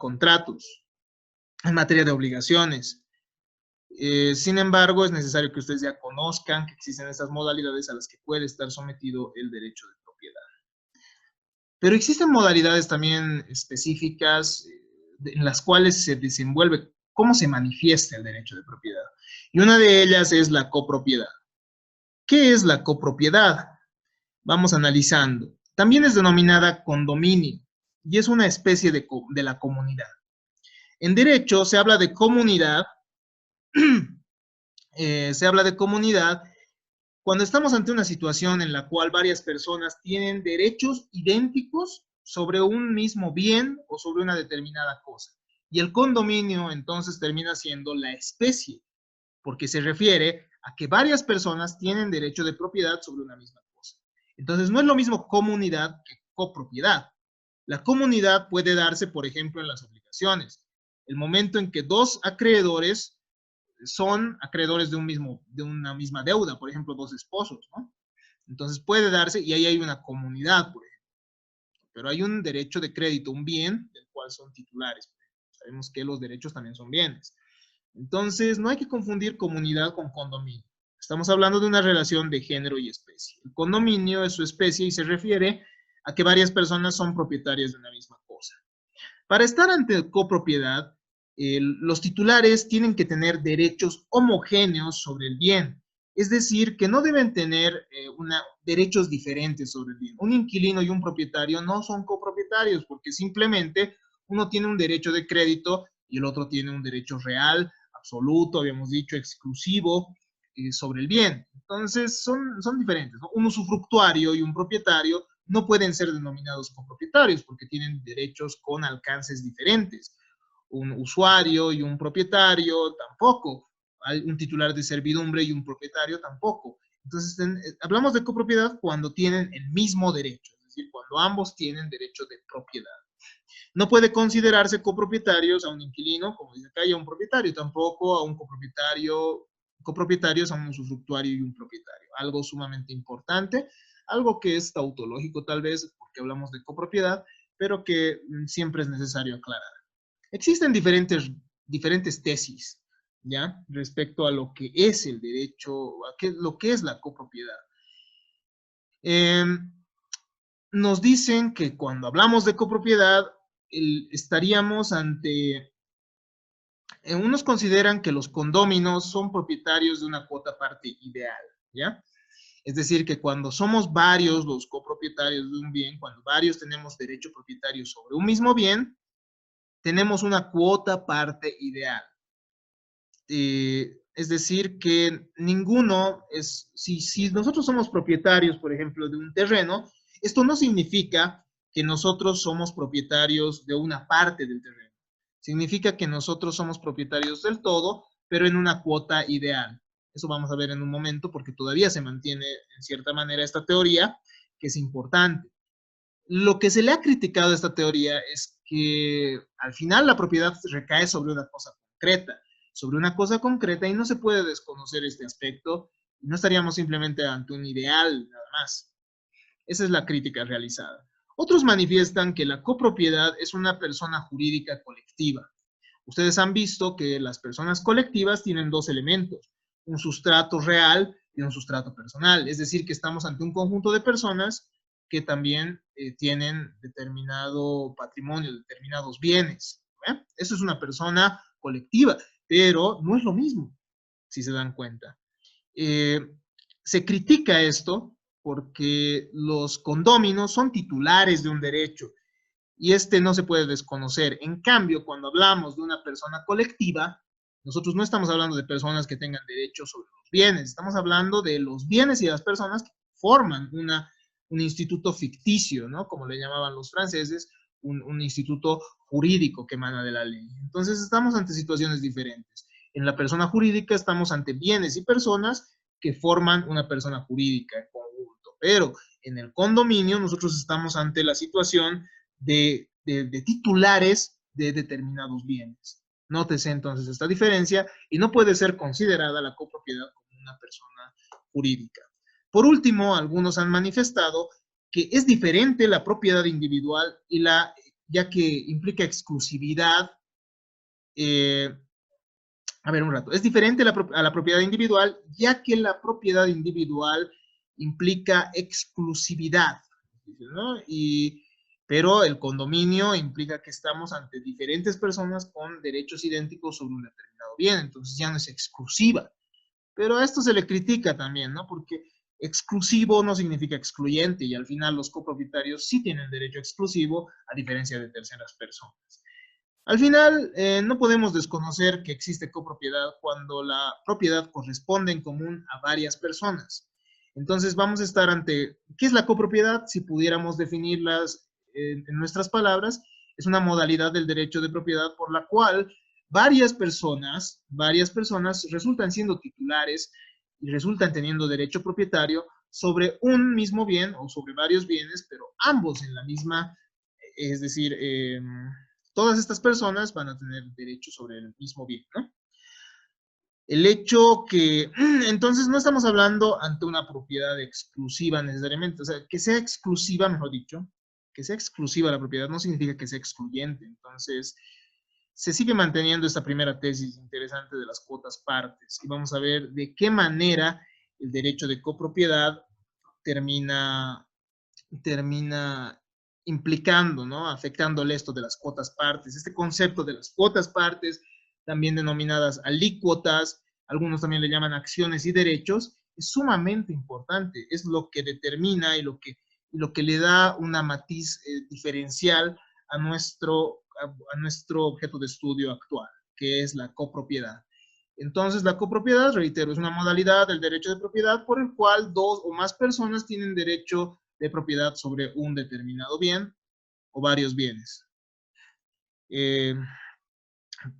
contratos, en materia de obligaciones. Sin embargo, es necesario que ustedes ya conozcan que existen estas modalidades a las que puede estar sometido el derecho de propiedad. Pero existen modalidades también específicas en las cuales se desenvuelve cómo se manifiesta el derecho de propiedad. Y una de ellas es la copropiedad. ¿Qué es la copropiedad? Vamos analizando. También es denominada condominio y es una especie de la comunidad. En derecho se habla de comunidad, cuando estamos ante una situación en la cual varias personas tienen derechos idénticos sobre un mismo bien o sobre una determinada cosa. Y el condominio entonces termina siendo la especie, porque se refiere a que varias personas tienen derecho de propiedad sobre una misma cosa. Entonces no es lo mismo comunidad que copropiedad. La comunidad puede darse, por ejemplo, en las obligaciones. El momento en que dos acreedores son acreedores de una misma deuda, por ejemplo, dos esposos, ¿no? Entonces puede darse, y ahí hay una comunidad, por ejemplo, pero hay un derecho de crédito, un bien del cual son titulares. Sabemos que los derechos también son bienes. Entonces, no hay que confundir comunidad con condominio. Estamos hablando de una relación de género y especie. El condominio es su especie y se refiere a que varias personas son propietarias de una misma cosa. Para estar ante copropiedad, los titulares tienen que tener derechos homogéneos sobre el bien, es decir, que no deben tener derechos diferentes sobre el bien. Un inquilino y un propietario no son copropietarios porque simplemente uno tiene un derecho de crédito y el otro tiene un derecho real, absoluto, habíamos dicho, exclusivo sobre el bien. Entonces, son diferentes, ¿no? Un usufructuario y un propietario no pueden ser denominados copropietarios porque tienen derechos con alcances diferentes. Un usuario y un propietario tampoco. Hay un titular de servidumbre y un propietario tampoco. Entonces, hablamos de copropiedad cuando tienen el mismo derecho, es decir, cuando ambos tienen derecho de propiedad. No puede considerarse copropietarios a un inquilino, como dice acá, y a un propietario, tampoco a un copropietarios a un usufructuario y un propietario. Algo sumamente importante, algo que es tautológico tal vez, porque hablamos de copropiedad, pero que siempre es necesario aclarar. Existen diferentes tesis, ¿ya? Respecto a lo que es el derecho, lo que es la copropiedad. Nos dicen que cuando hablamos de copropiedad, estaríamos ante... unos consideran que los condóminos son propietarios de una cuota parte ideal, ¿ya? Es decir, que cuando somos varios los copropietarios de un bien, cuando varios tenemos derecho propietario sobre un mismo bien, tenemos una cuota parte ideal. Es decir, que ninguno es, si nosotros somos propietarios, por ejemplo, de un terreno, esto no significa que nosotros somos propietarios de una parte del terreno. Significa que nosotros somos propietarios del todo, pero en una cuota ideal. Eso vamos a ver en un momento porque todavía se mantiene en cierta manera esta teoría, que es importante. Lo que se le ha criticado a esta teoría es que al final la propiedad recae sobre una cosa concreta y no se puede desconocer este aspecto. No estaríamos simplemente ante un ideal nada más. Esa es la crítica realizada. Otros manifiestan que la copropiedad es una persona jurídica colectiva. Ustedes han visto que las personas colectivas tienen dos elementos, un sustrato real y un sustrato personal. Es decir, que estamos ante un conjunto de personas que también tienen determinado patrimonio, determinados bienes. Eso es una persona colectiva, pero no es lo mismo, si se dan cuenta. Se critica esto porque los condóminos son titulares de un derecho y este no se puede desconocer. En cambio, cuando hablamos de una persona colectiva, nosotros no estamos hablando de personas que tengan derechos sobre los bienes, estamos hablando de los bienes y de las personas que forman un instituto ficticio, ¿no? Como le llamaban los franceses, un instituto jurídico que emana de la ley. Entonces estamos ante situaciones diferentes. En la persona jurídica estamos ante bienes y personas que forman una persona jurídica en conjunto, pero en el condominio nosotros estamos ante la situación de titulares de determinados bienes. Nótese entonces esta diferencia y no puede ser considerada la copropiedad como una persona jurídica. Por último, algunos han manifestado que es diferente la propiedad individual y ya que implica exclusividad. A ver, un rato. Es diferente a la propiedad individual, ya que la propiedad individual implica exclusividad, ¿no? Pero el condominio implica que estamos ante diferentes personas con derechos idénticos sobre un determinado bien, entonces ya no es exclusiva. Pero a esto se le critica también, ¿no? Porque exclusivo no significa excluyente y al final los copropietarios sí tienen derecho exclusivo a diferencia de terceras personas. Al final, no podemos desconocer que existe copropiedad cuando la propiedad corresponde en común a varias personas. Entonces vamos a estar ante, ¿qué es la copropiedad? Si pudiéramos definirlas en nuestras palabras, es una modalidad del derecho de propiedad por la cual varias personas resultan siendo titulares y resultan teniendo derecho propietario sobre un mismo bien o sobre varios bienes, pero ambos en la misma, es decir, todas estas personas van a tener derecho sobre el mismo bien, ¿no? El hecho que, entonces no estamos hablando ante una propiedad exclusiva necesariamente, o sea, que sea exclusiva, mejor dicho, que sea exclusiva la propiedad no significa que sea excluyente, entonces se sigue manteniendo esta primera tesis interesante de las cuotas partes y vamos a ver de qué manera el derecho de copropiedad termina implicando, ¿no? Afectándole esto de las cuotas partes. Este concepto de las cuotas partes, también denominadas alícuotas, algunos también le llaman acciones y derechos, es sumamente importante. Es lo que determina y lo que le da una matiz diferencial a nuestro objeto de estudio actual, que es la copropiedad. Entonces, la copropiedad, reitero, es una modalidad del derecho de propiedad por el cual dos o más personas tienen derecho de propiedad sobre un determinado bien o varios bienes.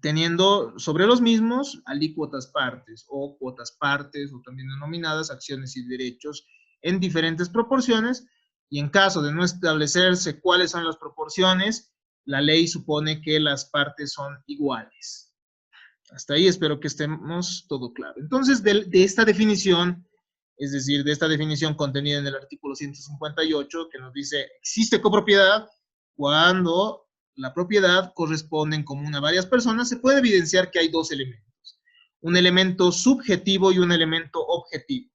Teniendo sobre los mismos alícuotas partes o cuotas partes o también denominadas acciones y derechos en diferentes proporciones y en caso de no establecerse cuáles son las proporciones, la ley supone que las partes son iguales. Hasta ahí espero que estemos todo claro. Entonces, de esta definición, es decir, de esta definición contenida en el artículo 158, que nos dice, existe copropiedad cuando la propiedad corresponde en común a varias personas, se puede evidenciar que hay dos elementos. Un elemento subjetivo y un elemento objetivo.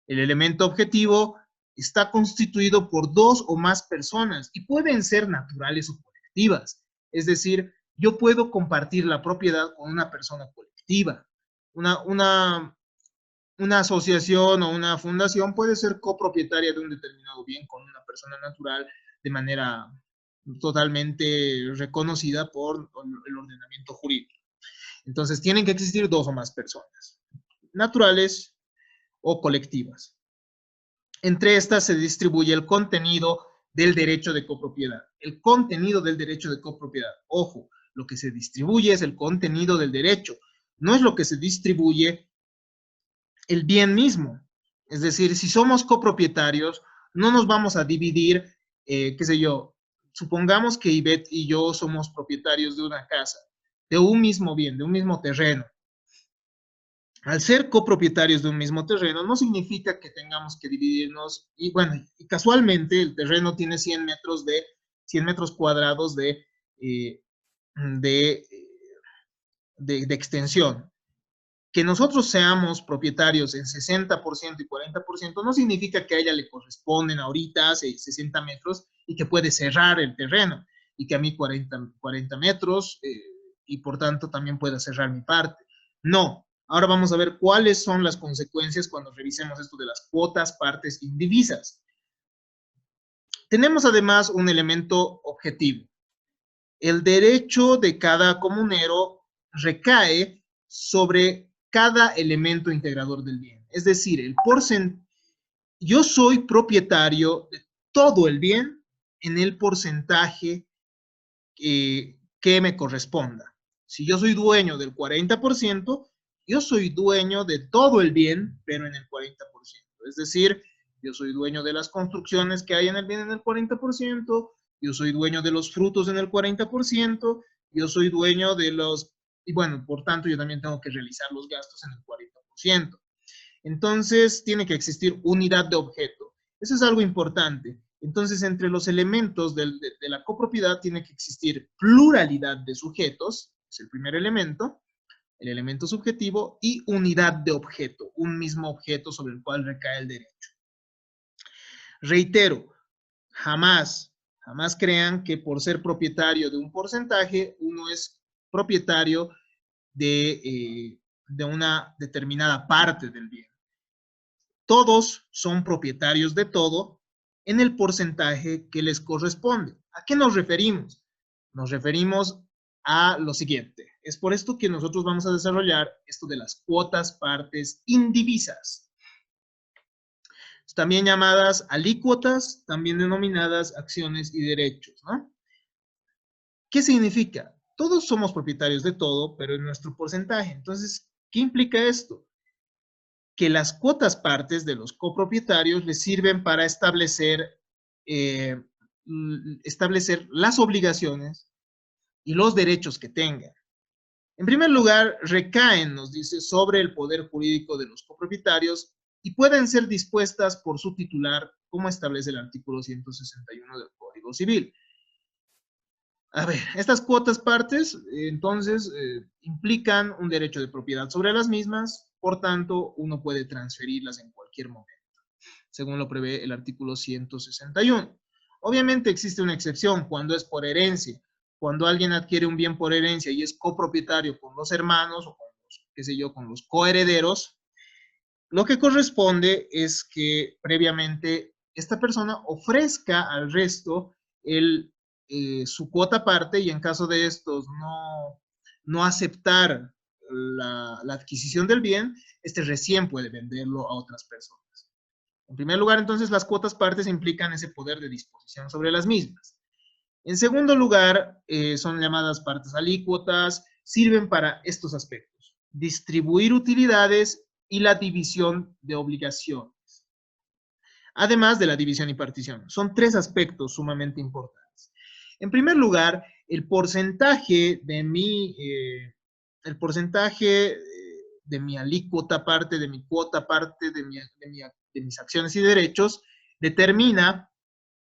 El elemento objetivo está constituido por dos o más personas y pueden ser naturales o colectivas. Es decir, yo puedo compartir la propiedad con una persona colectiva. Una asociación o una fundación puede ser copropietaria de un determinado bien con una persona natural de manera totalmente reconocida por el ordenamiento jurídico. Entonces, tienen que existir dos o más personas, naturales o colectivas. Entre estas se distribuye el contenido del derecho de copropiedad. El contenido del derecho de copropiedad. Ojo, lo que se distribuye es el contenido del derecho. No es lo que se distribuye el bien mismo. Es decir, si somos copropietarios, no nos vamos a dividir, qué sé yo, supongamos que Ivette y yo somos propietarios de una casa, de un mismo bien, de un mismo terreno. Al ser copropietarios de un mismo terreno, no significa que tengamos que dividirnos, y bueno, y casualmente el terreno tiene 100 metros cuadrados de extensión. Que nosotros seamos propietarios en 60% y 40% no significa que a ella le corresponden ahorita 60 metros y que puede cerrar el terreno y que a mí 40 metros y por tanto también pueda cerrar mi parte. No. Ahora vamos a ver cuáles son las consecuencias cuando revisemos esto de las cuotas partes indivisas. Tenemos además un elemento objetivo. El derecho de cada comunero recae sobre cada elemento integrador del bien. Es decir, yo soy propietario de todo el bien en el porcentaje que me corresponda. Si yo soy dueño del 40%, yo soy dueño de todo el bien, pero en el 40%. Es decir, yo soy dueño de las construcciones que hay en el bien en el 40%, yo soy dueño de los frutos en el 40%, yo soy dueño de los, y bueno, por tanto yo también tengo que realizar los gastos en el 40%. Entonces tiene que existir unidad de objeto. Eso es algo importante. Entonces, entre los elementos de la copropiedad tiene que existir pluralidad de sujetos, es el primer elemento, el elemento subjetivo, y unidad de objeto, un mismo objeto sobre el cual recae el derecho. Reitero, jamás crean que por ser propietario de un porcentaje, uno es propietario de una determinada parte del bien. Todos son propietarios de todo en el porcentaje que les corresponde. ¿A qué nos referimos? Nos referimos a lo siguiente. Es por esto que nosotros vamos a desarrollar esto de las cuotas partes indivisas, también llamadas alícuotas, también denominadas acciones y derechos, ¿no? ¿Qué significa? Todos somos propietarios de todo, pero en nuestro porcentaje. Entonces, ¿qué implica esto? Que las cuotas partes de los copropietarios les sirven para establecer las obligaciones y los derechos que tengan. En primer lugar, recaen, nos dice, sobre el poder jurídico de los copropietarios y pueden ser dispuestas por su titular, como establece el artículo 161 del Código Civil. A ver, estas cuotas partes, entonces, implican un derecho de propiedad sobre las mismas, por tanto, uno puede transferirlas en cualquier momento, según lo prevé el artículo 161. Obviamente existe una excepción cuando es por herencia. Cuando alguien adquiere un bien por herencia y es copropietario con los hermanos o con los, qué sé yo, con los coherederos, lo que corresponde es que previamente esta persona ofrezca al resto su cuota parte y en caso de estos no aceptar la adquisición del bien, este recién puede venderlo a otras personas. En primer lugar, entonces, las cuotas partes implican ese poder de disposición sobre las mismas. En segundo lugar, son llamadas partes alícuotas, sirven para estos aspectos: distribuir utilidades y la división de obligaciones, además de la división y partición. Son tres aspectos sumamente importantes. En primer lugar, el porcentaje de mi alícuota parte, de mi cuota parte, de mis acciones y derechos, determina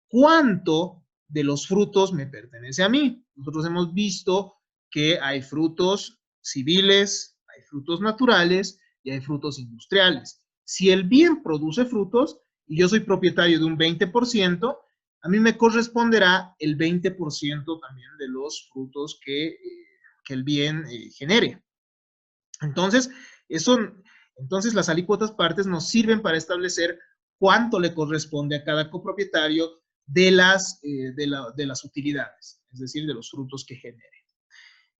cuánto de los frutos me pertenece a mí. Nosotros hemos visto que hay frutos civiles, hay frutos naturales y hay frutos industriales. Si el bien produce frutos y yo soy propietario de un 20%, a mí me corresponderá el 20% también de los frutos que el bien genere. Entonces, las alícuotas partes nos sirven para establecer cuánto le corresponde a cada copropietario de las utilidades, es decir, de los frutos que genere.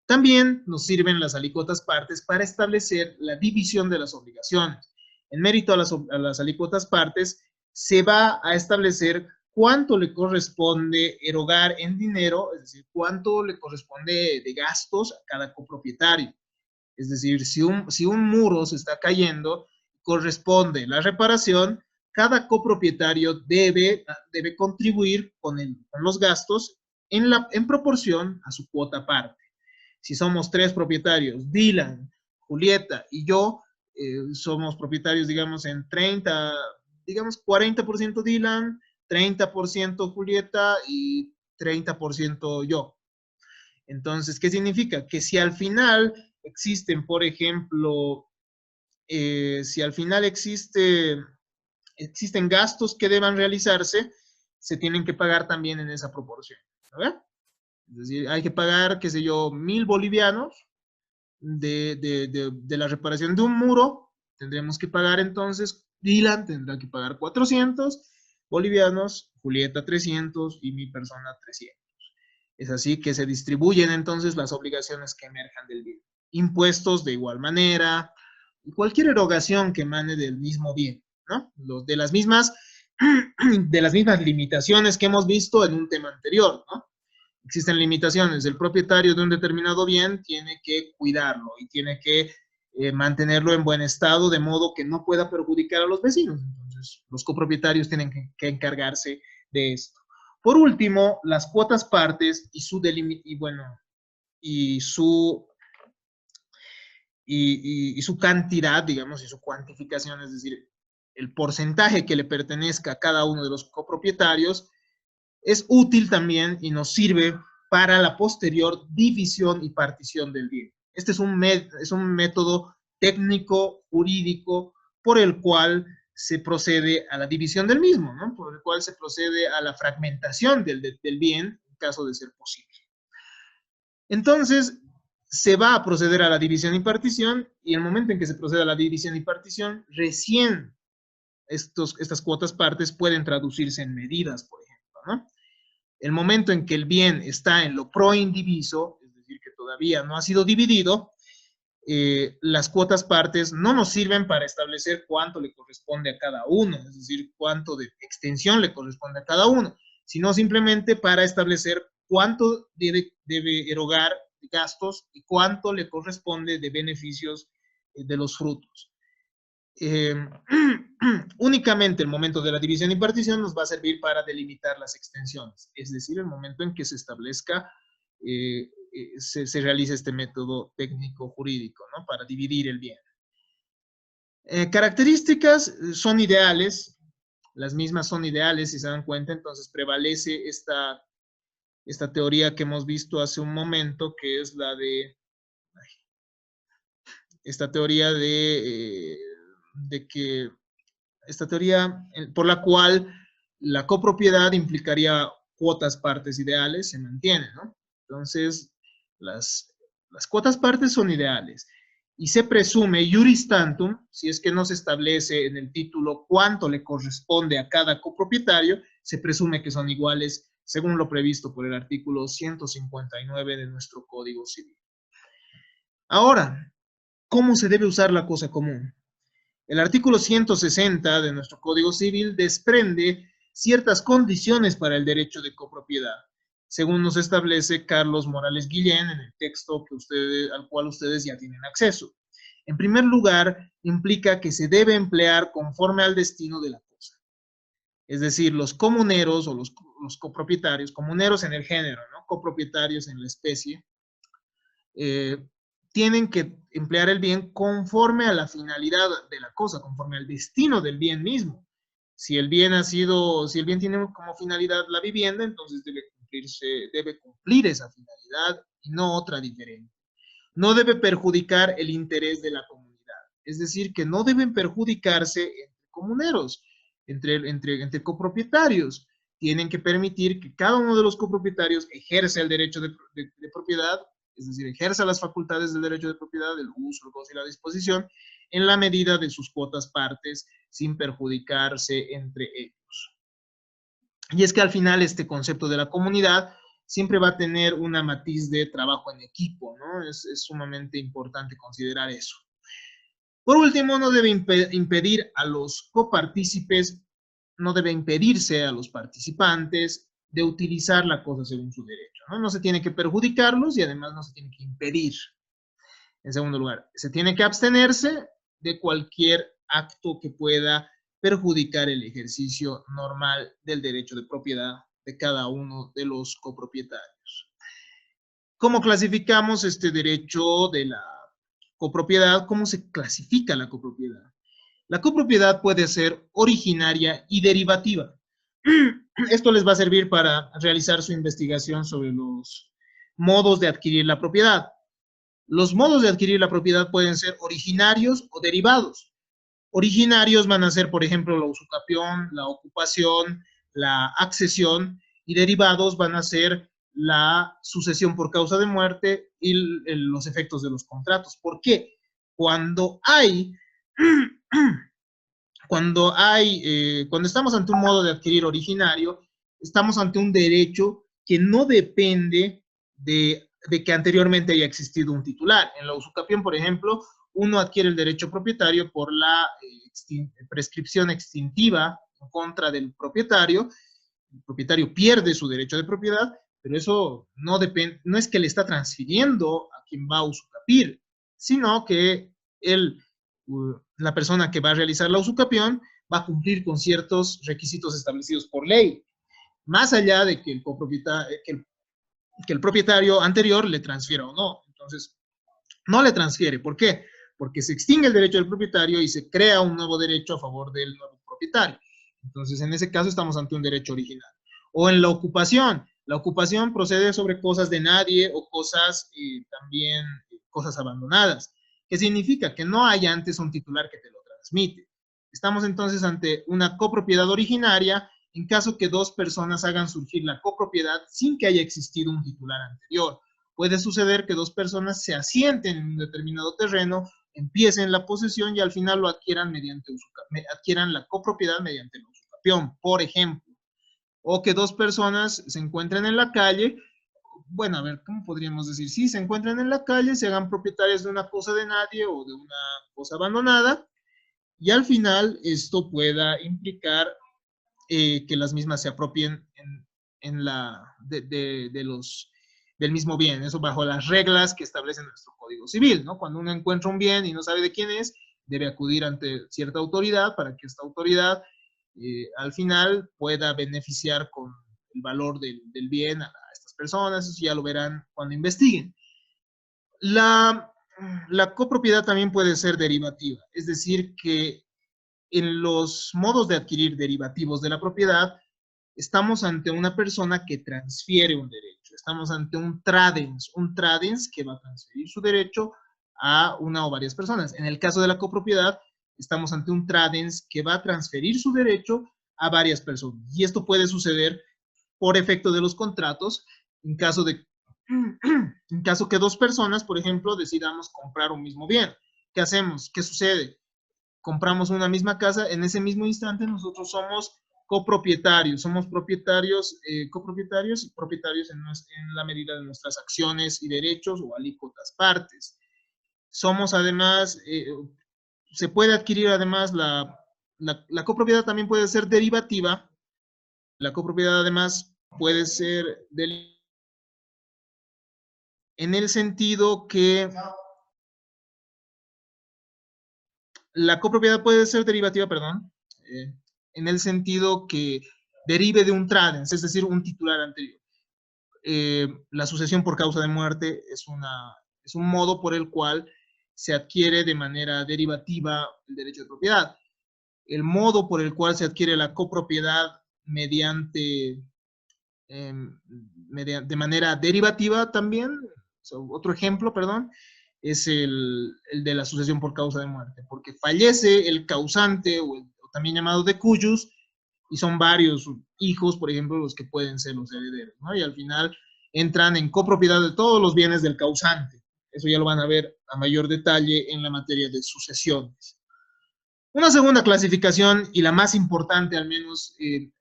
También nos sirven las alícuotas partes para establecer la división de las obligaciones. En mérito a las alícuotas partes, se va a establecer cuánto le corresponde erogar en dinero, es decir, cuánto le corresponde de gastos a cada copropietario. Es decir, si un muro se está cayendo, corresponde la reparación, cada copropietario debe contribuir con los gastos en proporción a su cuota parte. Si somos tres propietarios, Dylan, Julieta y yo, somos propietarios, digamos, en 40% Dylan, 30% Julieta y 30% yo. Entonces, ¿qué significa? Que si al final existen, por ejemplo, si al final existen gastos que deban realizarse, se tienen que pagar también en esa proporción, ¿verdad? Es decir, hay que pagar, qué sé yo, 1,000 bolivianos de la reparación de un muro. Tendremos que pagar entonces, Dylan tendrá que pagar 400 bolivianos, Julieta 300 y mi persona 300. Es así que se distribuyen entonces las obligaciones que emerjan del bien. Impuestos de igual manera, y cualquier erogación que emane del mismo bien, ¿no? De las mismas limitaciones que hemos visto en un tema anterior, ¿no? Existen limitaciones. El propietario de un determinado bien tiene que cuidarlo y tiene que mantenerlo en buen estado de modo que no pueda perjudicar a los vecinos. Entonces, los copropietarios tienen que encargarse de esto. Por último, las cuotas partes y su cantidad, digamos, y su cuantificación, es decir, el porcentaje que le pertenezca a cada uno de los copropietarios, es útil también y nos sirve para la posterior división y partición del bien. Este es un método técnico, jurídico, por el cual se procede a la división del mismo, ¿no? Por el cual se procede a la fragmentación del bien, en caso de ser posible. Entonces, se va a proceder a la división y partición, y el momento en que se procede a la división y partición, recién estas cuotas partes pueden traducirse en medidas, por ejemplo, ¿no? El momento en que el bien está en lo proindiviso, es decir, que todavía no ha sido dividido, las cuotas partes no nos sirven para establecer cuánto le corresponde a cada uno, es decir, cuánto de extensión le corresponde a cada uno, sino simplemente para establecer cuánto debe erogar gastos y cuánto le corresponde de beneficios de los frutos. Únicamente el momento de la división y partición nos va a servir para delimitar las extensiones, es decir, el momento en que se establezca, se realiza este método técnico jurídico, ¿no? Para dividir el bien. Características son ideales, las mismas son ideales, si se dan cuenta, entonces prevalece esta teoría que hemos visto hace un momento, que es la de, esta teoría esta teoría por la cual la copropiedad implicaría cuotas partes ideales, se mantiene, ¿no? Entonces, las cuotas partes son ideales. Y se presume iuris tantum, si es que no se establece en el título cuánto le corresponde a cada copropietario, se presume que son iguales según lo previsto por el artículo 159 de nuestro Código Civil. Ahora, ¿cómo se debe usar la cosa común? El artículo 160 de nuestro Código Civil desprende ciertas condiciones para el derecho de copropiedad, según nos establece Carlos Morales Guillén en el texto al cual ustedes ya tienen acceso. En primer lugar, implica que se debe emplear conforme al destino de la cosa. Es decir, los comuneros o los copropietarios, comuneros en el género, ¿no? Copropietarios en la especie, tienen que emplear el bien conforme a la finalidad de la cosa, conforme al destino del bien mismo. Si el bien tiene como finalidad la vivienda, entonces debe cumplir esa finalidad y no otra diferente. No debe perjudicar el interés de la comunidad. Es decir, que no deben perjudicarse entre comuneros, entre copropietarios. Tienen que permitir que cada uno de los copropietarios ejerza el derecho de propiedad, es decir, ejerza las facultades del derecho de propiedad, el uso, el goce y la disposición, en la medida de sus cuotas partes, sin perjudicarse entre ellos. Y es que al final este concepto de la comunidad siempre va a tener una matiz de trabajo en equipo, ¿no? Es sumamente importante considerar eso. Por último, no debe impedir a los copartícipes, no debe impedirse a los participantes de utilizar la cosa según su derecho, ¿no? No se tiene que perjudicarlos y además no se tiene que impedir. En segundo lugar, se tiene que abstenerse de cualquier acto que pueda perjudicar el ejercicio normal del derecho de propiedad de cada uno de los copropietarios. ¿Cómo clasificamos este derecho de la copropiedad? ¿Cómo se clasifica la copropiedad? La copropiedad puede ser originaria y derivativa. Esto les va a servir para realizar su investigación sobre los modos de adquirir la propiedad. Los modos de adquirir la propiedad pueden ser originarios o derivados. Originarios van a ser, por ejemplo, la usucapión, la ocupación, la accesión, y derivados van a ser la sucesión por causa de muerte y los efectos de los contratos. ¿Por qué? Cuando estamos ante un modo de adquirir originario, estamos ante un derecho que no depende de que anteriormente haya existido un titular. En la usucapión, por ejemplo, uno adquiere el derecho propietario por la prescripción extintiva en contra del propietario. El propietario pierde su derecho de propiedad, pero eso no es que le está transfiriendo a quien va a usucapir, sino que la persona que va a realizar la usucapión va a cumplir con ciertos requisitos establecidos por ley, más allá de que el propietario anterior le transfiera o no. Entonces, no le transfiere. ¿Por qué? Porque se extingue el derecho del propietario y se crea un nuevo derecho a favor del nuevo propietario. Entonces, en ese caso estamos ante un derecho original. O en la ocupación. La ocupación procede sobre cosas de nadie o cosas también cosas abandonadas. ¿Qué significa? Que no hay antes un titular que te lo transmite. Estamos entonces ante una copropiedad originaria en caso que dos personas hagan surgir la copropiedad sin que haya existido un titular anterior. Puede suceder que dos personas se asienten en un determinado terreno, empiecen la posesión y al final lo adquieran adquieran la copropiedad mediante la usucapión, por ejemplo. O que dos personas se encuentren en la calle, bueno, a ver, ¿cómo podríamos decir? Sí, se encuentran en la calle, se hagan propietarios de una cosa de nadie o de una cosa abandonada, y al final esto pueda implicar que las mismas se apropien del mismo bien, eso bajo las reglas que establece nuestro Código Civil, ¿no? Cuando uno encuentra un bien y no sabe de quién es, debe acudir ante cierta autoridad para que esta autoridad al final pueda beneficiar con el valor del bien a estas personas, eso ya lo verán cuando investiguen. La copropiedad también puede ser derivativa, es decir, que en los modos de adquirir derivativos de la propiedad, estamos ante una persona que transfiere un derecho, estamos ante un tradens que va a transferir su derecho a una o varias personas. En el caso de la copropiedad, estamos ante un tradens que va a transferir su derecho a varias personas. Y esto puede suceder por efecto de los contratos en caso que dos personas, por ejemplo, decidamos comprar un mismo bien. ¿Qué hacemos? ¿Qué sucede? Compramos una misma casa, en ese mismo instante nosotros somos copropietarios y propietarios en la medida de nuestras acciones y derechos o alícuotas partes. Somos además, se puede adquirir además la copropiedad también puede ser derivativa. La copropiedad además puede ser en el sentido que la copropiedad puede ser derivativa, perdón, en el sentido que derive de un tradens, es decir, un titular anterior. La sucesión por causa de muerte es un modo por el cual se adquiere de manera derivativa el derecho de propiedad. El modo por el cual se adquiere la copropiedad de manera derivativa también, otro ejemplo, perdón, es el de la sucesión por causa de muerte, porque fallece el causante o también llamado decujus, y son varios hijos, por ejemplo, los que pueden ser los herederos, ¿no? Y al final entran en copropiedad de todos los bienes del causante. Eso ya lo van a ver a mayor detalle en la materia de sucesiones. Una segunda clasificación, y la más importante al menos en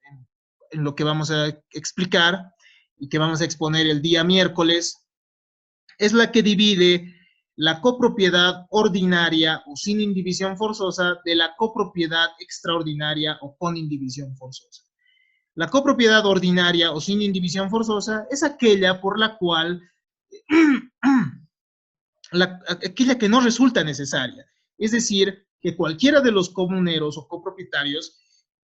lo que vamos a explicar y que vamos a exponer el día miércoles, es la que divide la copropiedad ordinaria o sin indivisión forzosa de la copropiedad extraordinaria o con indivisión forzosa. La copropiedad ordinaria o sin indivisión forzosa es aquella por la cual, aquella que no resulta necesaria. Es decir, que cualquiera de los comuneros o copropietarios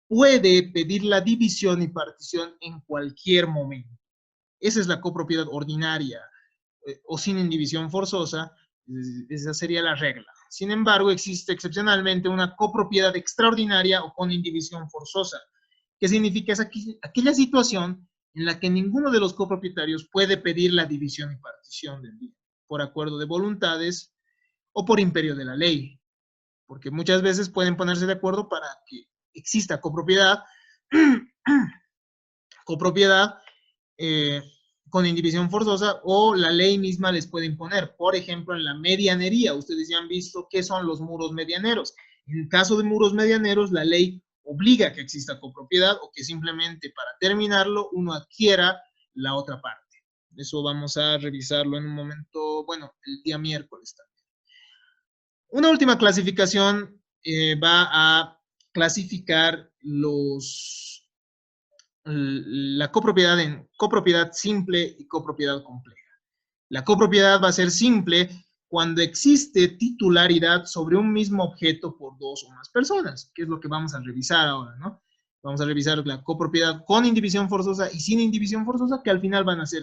puede pedir la división y partición en cualquier momento. Esa es la copropiedad ordinaria o sin indivisión forzosa, esa sería la regla. Sin embargo, existe excepcionalmente una copropiedad extraordinaria o con indivisión forzosa, que significa es aquella situación en la que ninguno de los copropietarios puede pedir la división y partición del bien, por acuerdo de voluntades o por imperio de la ley, porque muchas veces pueden ponerse de acuerdo para que exista copropiedad, con indivisión forzosa, o la ley misma les puede imponer. Por ejemplo, en la medianería, ustedes ya han visto qué son los muros medianeros. En el caso de muros medianeros, la ley obliga a que exista copropiedad o que simplemente para terminarlo uno adquiera la otra parte. Eso vamos a revisarlo en un momento, bueno, el día miércoles también. Una última clasificación va a clasificar la copropiedad en copropiedad simple y copropiedad compleja. La copropiedad va a ser simple cuando existe titularidad sobre un mismo objeto por dos o más personas, que es lo que vamos a revisar ahora, ¿no? Vamos a revisar la copropiedad con indivisión forzosa y sin indivisión forzosa, que al final van a ser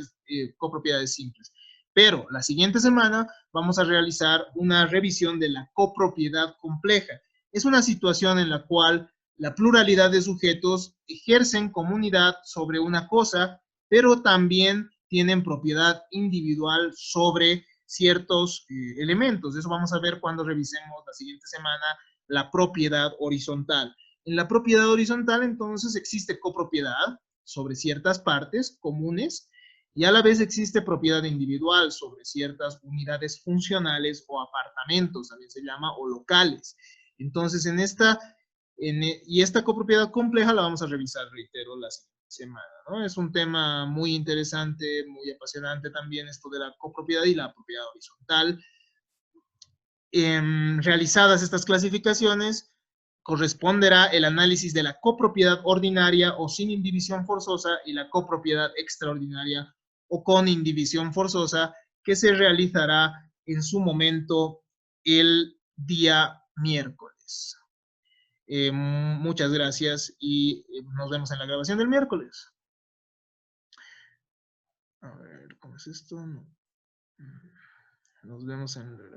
copropiedades simples. Pero la siguiente semana vamos a realizar una revisión de la copropiedad compleja. Es una situación en la cual la pluralidad de sujetos ejercen comunidad sobre una cosa, pero también tienen propiedad individual sobre ciertos elementos. Eso vamos a ver cuando revisemos la siguiente semana la propiedad horizontal. En la propiedad horizontal, entonces, existe copropiedad sobre ciertas partes comunes y a la vez existe propiedad individual sobre ciertas unidades funcionales o apartamentos, también se llama, o locales. Entonces, y esta copropiedad compleja la vamos a revisar, reitero, la siguiente semana, ¿no? Es un tema muy interesante, muy apasionante también esto de la copropiedad y la propiedad horizontal. Realizadas estas clasificaciones, corresponderá el análisis de la copropiedad ordinaria o sin indivisión forzosa y la copropiedad extraordinaria o con indivisión forzosa, que se realizará en su momento el día miércoles. Muchas gracias y nos vemos en la grabación del miércoles. A ver, ¿cómo es esto? Nos vemos en la